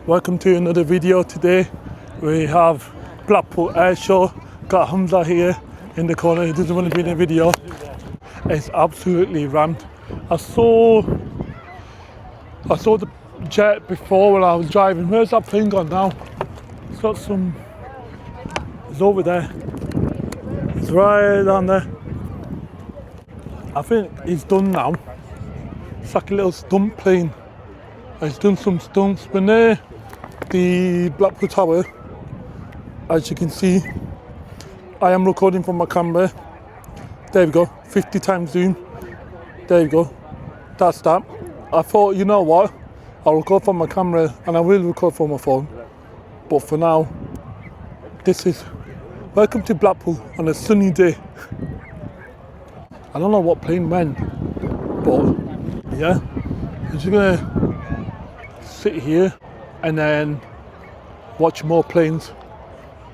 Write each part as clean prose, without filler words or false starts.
Welcome to another video today. We have Blackpool Airshow. Got Hamza here in the corner. He doesn't want to be in the video. It's absolutely rammed. I saw the jet before when I was driving. Where's that plane gone now? It's got some. It's over there. It's right down there. I think he's done now. It's like a little stunt plane. He's done some stunts. We're near the Blackpool Tower. As you can see, I am recording from my camera. There we go, 50 times zoom. There you go, that's that. I thought, you know what, I'll record from my camera and I will record from my phone. But for now, this is welcome to Blackpool on a sunny day. I don't know what plane went, but yeah, I'm just gonna sit here and then watch more planes,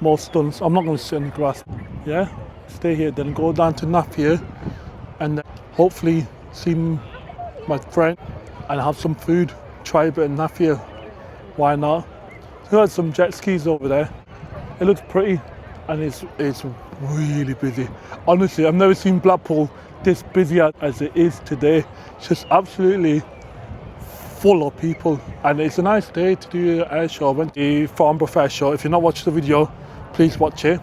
more stunts. I'm not gonna sit in the grass. Yeah, stay here, then go down to Napier and hopefully see my friend and have some food, try a bit of Napier. Why not? There's some jet skis over there. It looks pretty and it's really busy. Honestly, I've never seen Blackpool this busy as it is today. It's just absolutely full of people and it's a nice day to do an air show. I went to the Farnbourgh Airshow. If you've not watched the video, please watch it.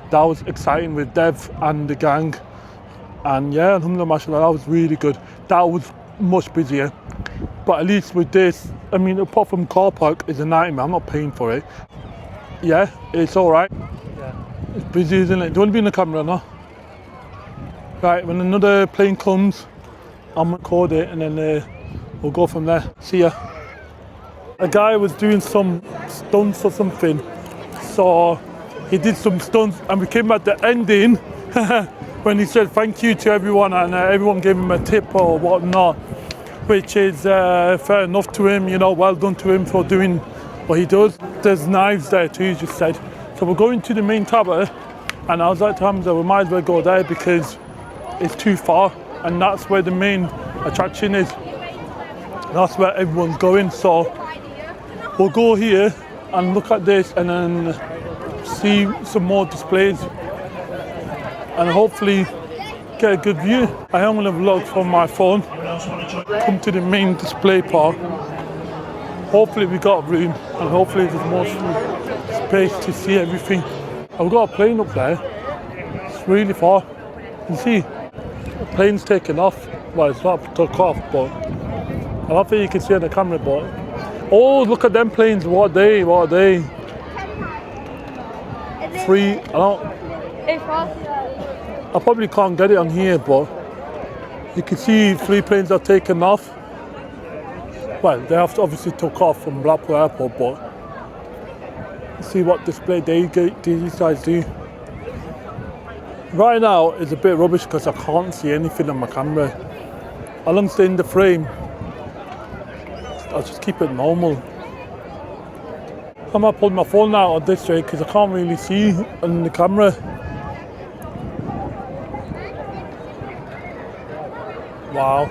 That was exciting with Dev and the gang, and yeah, alhamdulillah, mashallah, that was really good. That was much busier, but at least with this, I mean, apart from car park is a nightmare. I'm not paying for it. Yeah, it's all right. Yeah, it's busy, isn't it? Do you want to be in the camera now? Right, when another plane comes, I'll record it and then we'll go from there. See ya. A guy was doing some stunts or something, so he did some stunts and we came at the ending when he said thank you to everyone and everyone gave him a tip or whatnot, which is fair enough to him, you know, well done to him for doing what he does. There's knives there too, he just said. So we're going to the main tower and I was like to Hamza, we might as well go there because it's too far and that's where the main attraction is. That's where everyone's going, so we'll go here and look at this and then see some more displays and hopefully get a good view. I am going to vlog from my phone, come to the main display part. Hopefully we got room and hopefully there's more space to see everything. I've got a plane up there, it's really far. You can see the plane's taking off. Well, it's not took off, but I don't think you can see on the camera, but oh, look at them planes, what are they? Free, I probably can't get it on here, but you can see 3 planes are taken off. Well, they have to obviously took off from Blackpool Airport, but let's see what display these guys do. Right now it's a bit rubbish because I can't see anything on my camera. As long as they're in the frame, I'll just keep it normal. I might pull my phone out on this way because I can't really see on the camera. Wow.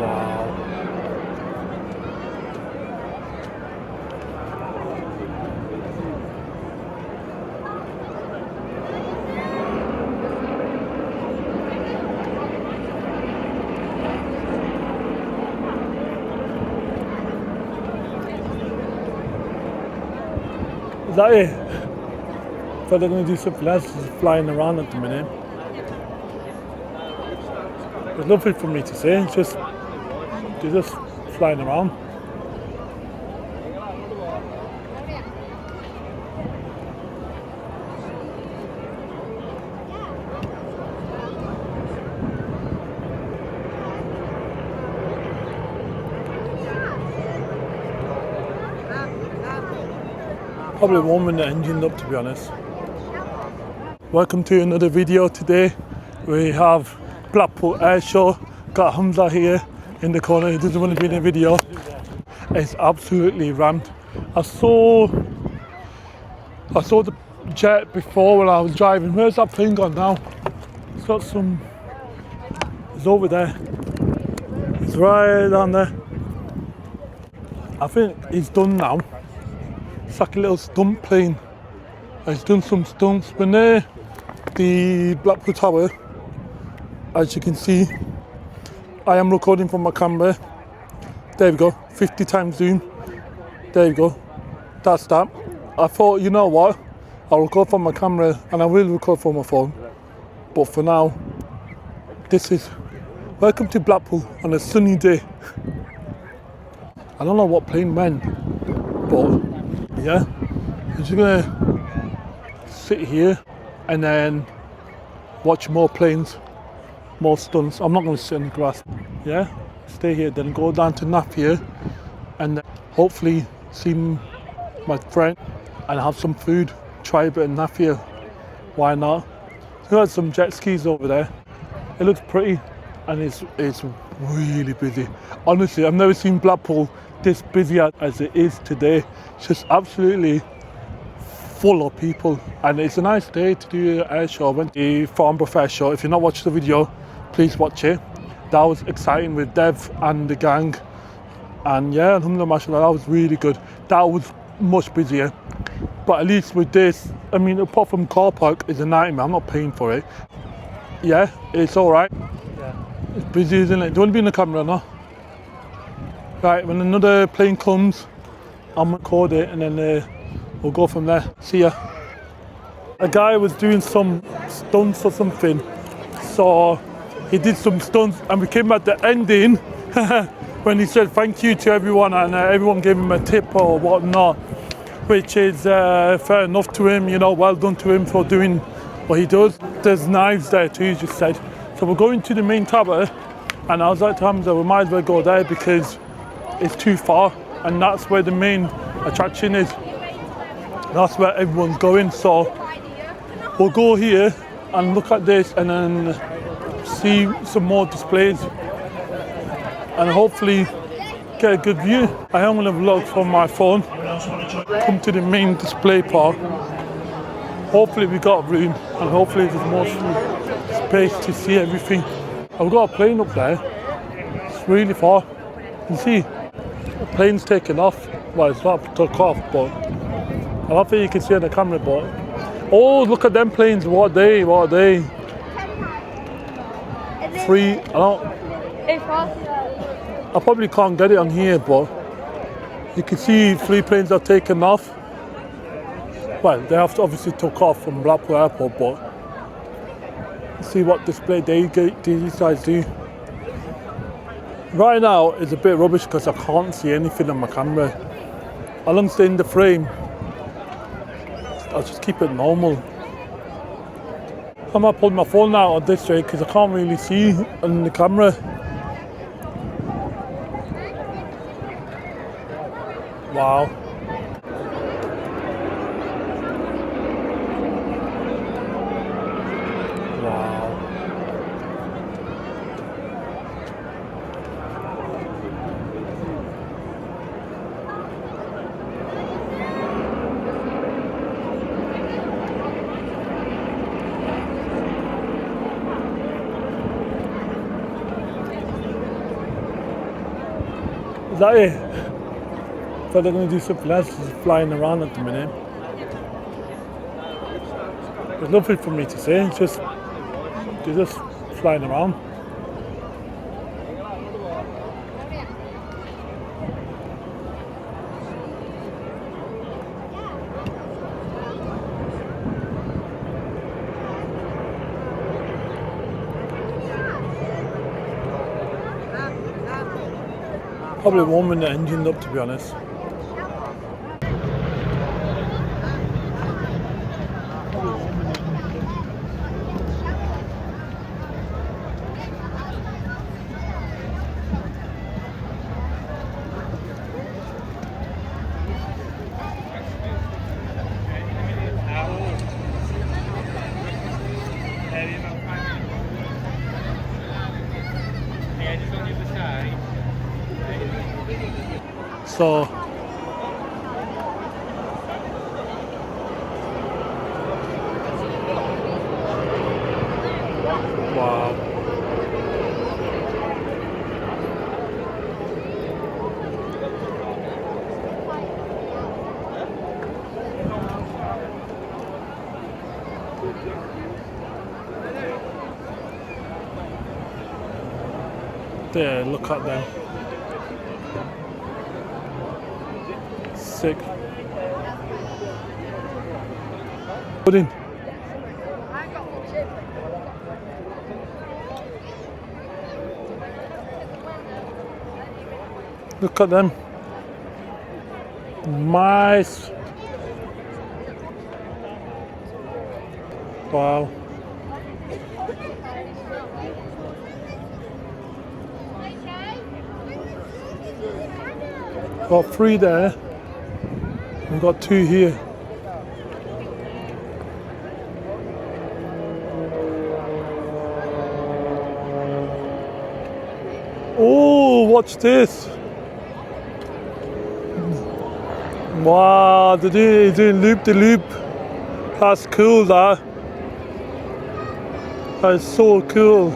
Wow. Is that it? I thought they're going to do something else, just flying around at the minute. There's nothing for me to say, it's just, they're just flying around. Probably warming the engine up, to be honest. Welcome to another video today. We have Blackpool Airshow. Got Hamza here in the corner. He doesn't want to be in the video. It's absolutely rammed. I saw the jet before when I was driving. Where's that plane gone now? It's got some. It's It's over there. It's right down there. I think he's done now. It's like a little stunt plane. He's done some stunts. We're near the Blackpool Tower. As you can see, I am recording from my camera. There we go, 50 times zoom. There we go, that's that. I thought, you know what, I'll record from my camera and I will record from my phone. But for now, this is welcome to Blackpool on a sunny day. I don't know what plane went, but yeah, I'm just gonna sit here and then watch more planes, more stunts. I'm not gonna sit in the grass. Yeah, stay here, then go down to Napier and hopefully see my friend and have some food, try a bit of Napier. Why not? There's some jet skis over there. It looks pretty and it's really busy. Honestly, I've never seen Blackpool this busy as it is today. It's just absolutely full of people and it's a nice day to do an air show. I went to the Farnbourgh Airshow. If you're not watching the video, please watch it. That was exciting with Dev and the gang. And yeah, alhamdulillah, mashallah, that was really good. That was much busier. But at least with this, I mean, apart from car park, it's a nightmare. I'm not paying for it. Yeah, it's all right. Yeah. It's busy, isn't it? Do you want to be in the camera now? Right, when another plane comes, I'm gonna record it and then we'll go from there. See ya. A guy was doing some stunts or something. So he did some stunts and we came at the ending when he said thank you to everyone and everyone gave him a tip or whatnot, which is fair enough to him, you know, well done to him for doing what he does. There's knives there too, he just said. So we're going to the main tower and I was like to Hamza, we might as well go there because it's too far and that's where the main attraction is. That's where everyone's going. So we'll go here and look at this and then see some more displays and hopefully get a good view. I am going to vlog from my phone. Come to the main display part. Hopefully we got room and hopefully there's more space to see everything. I've got a plane up there. It's really far. You can see the plane's taking off. Well, it's not took off, but I don't think you can see on the camera. But oh, look at them planes! What are they? Free. I probably can't get it on here, but you can see 3 planes are taken off. Well, they have to obviously took off from Blackpool Airport, but let's see what display these guys do. Right now, it's a bit rubbish because I can't see anything on my camera. As long as they're in the frame, I'll just keep it normal. I might pull my phone out on this way because I can't really see on the camera. Wow. Is that it? So they're going to do something else, just flying around at the minute. There's nothing for me to say, it's just, they're just flying around. Probably warming the engine up, to be honest. So wow. there, look at them. Sick. Put in. Look at them. Nice. Wow. Got 3 there. We've got 2 here. Oh, watch this. Wow, they're doing loop de loop. That's cool, that. That is so cool.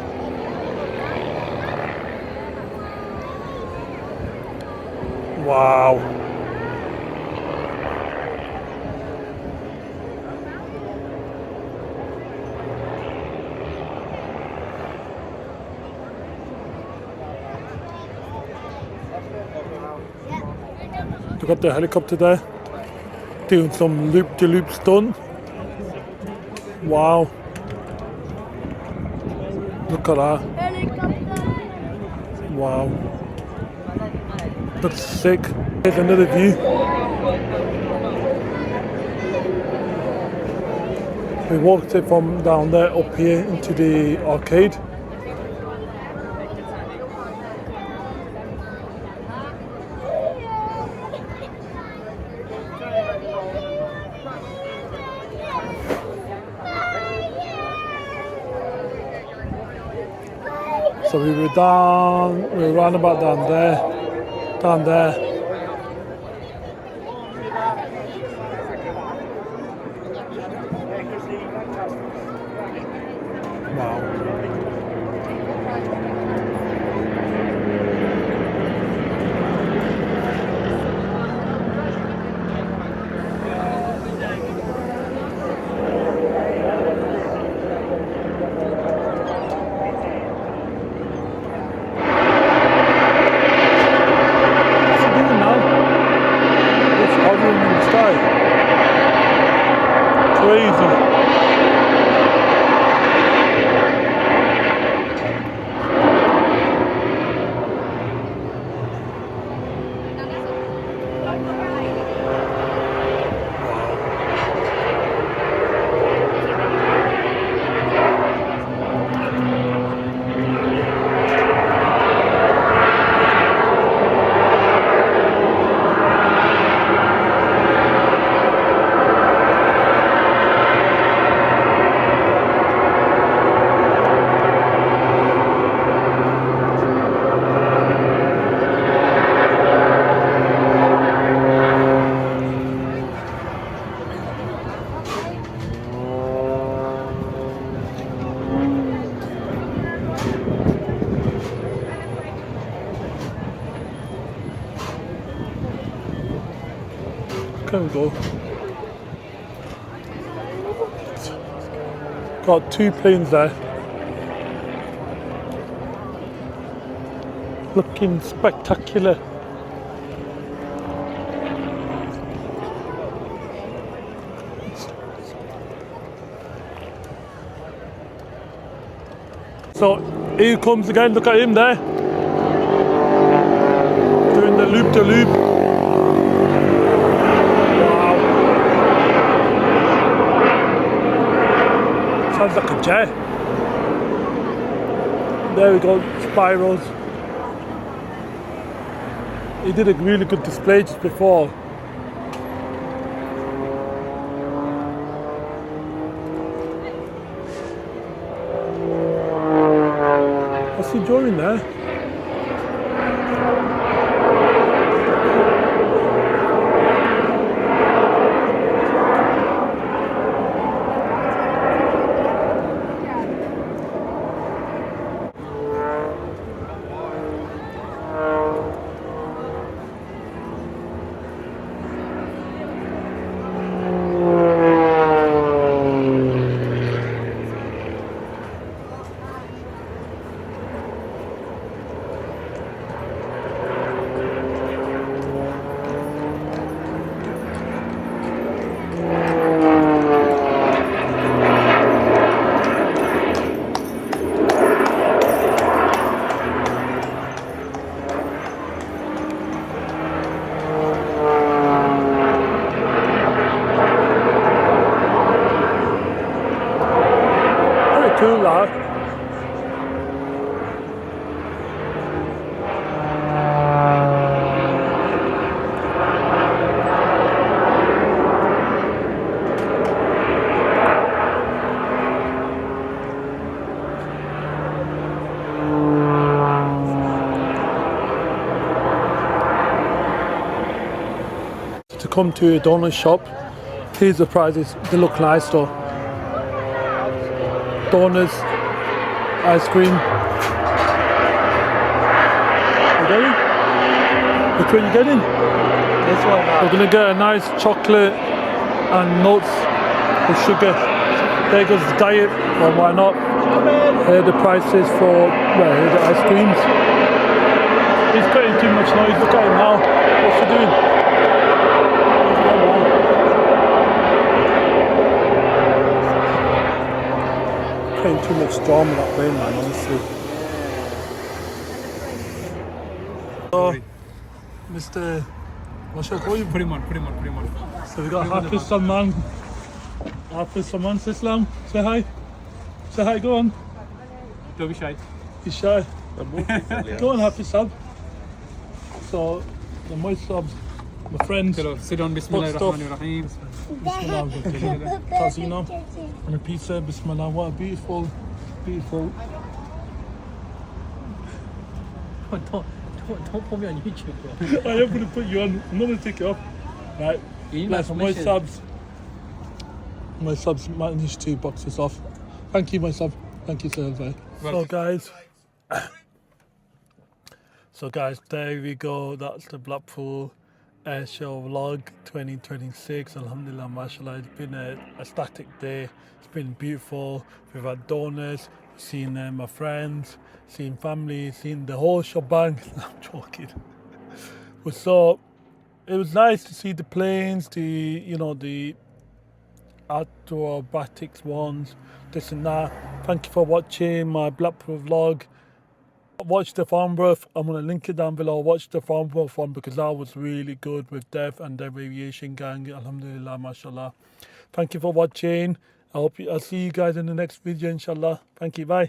Wow. They got the helicopter there, doing some loop-de-loop stunt. Wow. Look at that. Wow. Looks sick. Here's another view. We walked it from down there up here into the arcade. So we were round about down there. Wow. There we go. Got 2 planes there. Looking spectacular. So here he comes again, look at him there. Doing the loop to loop. Sounds like a jet. There we go, spirals. He did a really good display just before. What's he doing there? come to a donut shop. Here's the prices. They look nice though. Donuts, ice cream. You getting? Which one you getting? This one. We're gonna get a nice chocolate and nuts with sugar. There goes the diet. Well, why not? Here are the prices for, well, here are the ice creams. He's creating too much noise. Look at him now. What's he doing? Creating too much drama that way, man, honestly. So, Mr. What should I call you? Put him on. So we got Hafiz Salman. Hafiz Salman, say salam. Say hi. Say hi, go on. Don't be shy. He's shy. Go on, Hafiz Sab. So, my subs, my friends. Hello, sit down. Bismillahirrahmanirrahim. Bismillah. Tazina. And a pizza. Bismillah. What a beautiful. Don't put me on YouTube, bro. I am going to put you on. I'm not going to take it off. Right. Bless my subs. My subs managed to box this off. Thank you, my sub. Thank you, sir. So guys, there we go. That's the Blackpool Airshow vlog 2026. Alhamdulillah, mashallah. It's been a static day. It's been beautiful. We've had donuts, seen my friends, seen family, seen the whole shebang. I'm joking. But so it was nice to see the planes, the outdoor acrobatics ones, this and that. Thank you for watching my Blackpool vlog. Watch the Farnbourgh. I'm going to link it down below. Watch the Farnbourgh one because that was really good with Dev and their aviation gang. Alhamdulillah, mashallah. Thank you for watching. I'll see you guys in the next video, inshallah. Thank you. Bye.